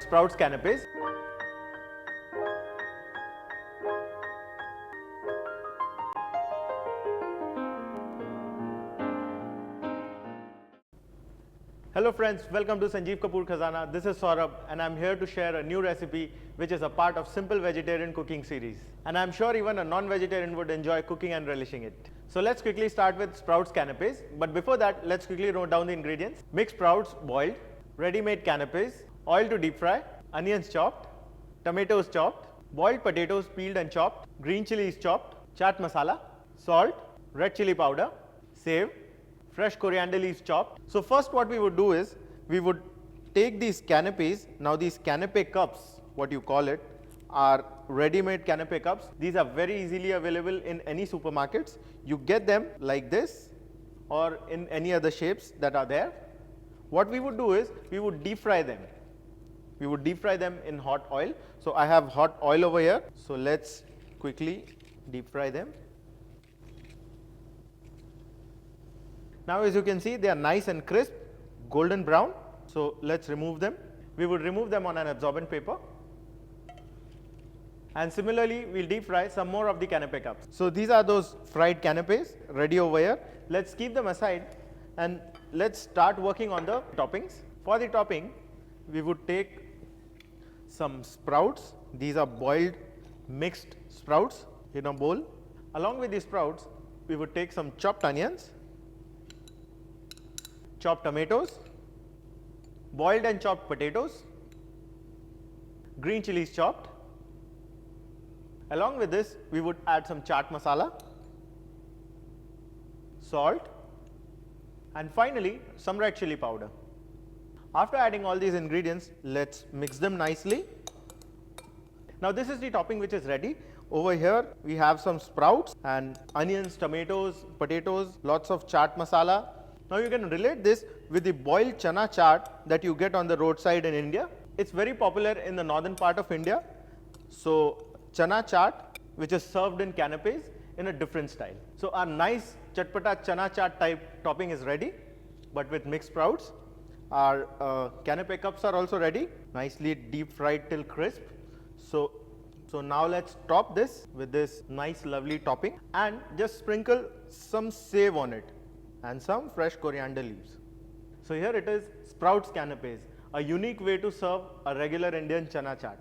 sprouts canapes. Hello friends, welcome to Sanjeev Kapoor Khazana. This is Saurabh and I'm here to share a new recipe which is a part of simple vegetarian cooking series. And I'm sure even a non-vegetarian would enjoy cooking and relishing it. So let's quickly start with sprouts canapes. But before that, let's quickly note down the ingredients. Mixed sprouts boiled, ready-made canapes, oil to deep fry, onions chopped, tomatoes chopped, boiled potatoes peeled and chopped, green chilies chopped, chaat masala, salt, red chili powder, save, fresh coriander leaves chopped. So first what we would do is, we would take these canapes. Now these canape cups, what you call it, are ready-made canape cups. These are very easily available in any supermarkets. You get them like this or in any other shapes that are there. What we would do is, we would deep fry them. We would deep fry them in hot oil. So I have hot oil over here. So let's quickly deep fry them. Now as you can see, they are nice and crisp, golden brown. So let's remove them. We would remove them on an absorbent paper. And similarly, we'll deep fry some more of the canape cups. So these are those fried canapes ready over here. Let's keep them aside and let's start working on the toppings. For the topping, we would take some sprouts. These are boiled mixed sprouts in a bowl. Along with these sprouts, we would take some chopped onions, chopped tomatoes, boiled and chopped potatoes, green chilies chopped. Along with this, we would add some chaat masala, salt, and finally some red chili powder. After adding all these ingredients, let's mix them nicely. Now this is the topping which is ready. Over here we have some sprouts and onions, tomatoes, potatoes, lots of chaat masala. Now you can relate this with the boiled chana chaat that you get on the roadside in India. It's very popular in the northern part of India. So chana chaat, which is served in canapes in a different style. So our nice chatpata chana chaat type topping is ready, but with mixed sprouts. Our canape cups are also ready, nicely deep fried till crisp. So now let's top this with this nice lovely topping and just sprinkle some save on it and some fresh coriander leaves. So here it is, sprouts canapes, a unique way to serve a regular Indian chana chaat.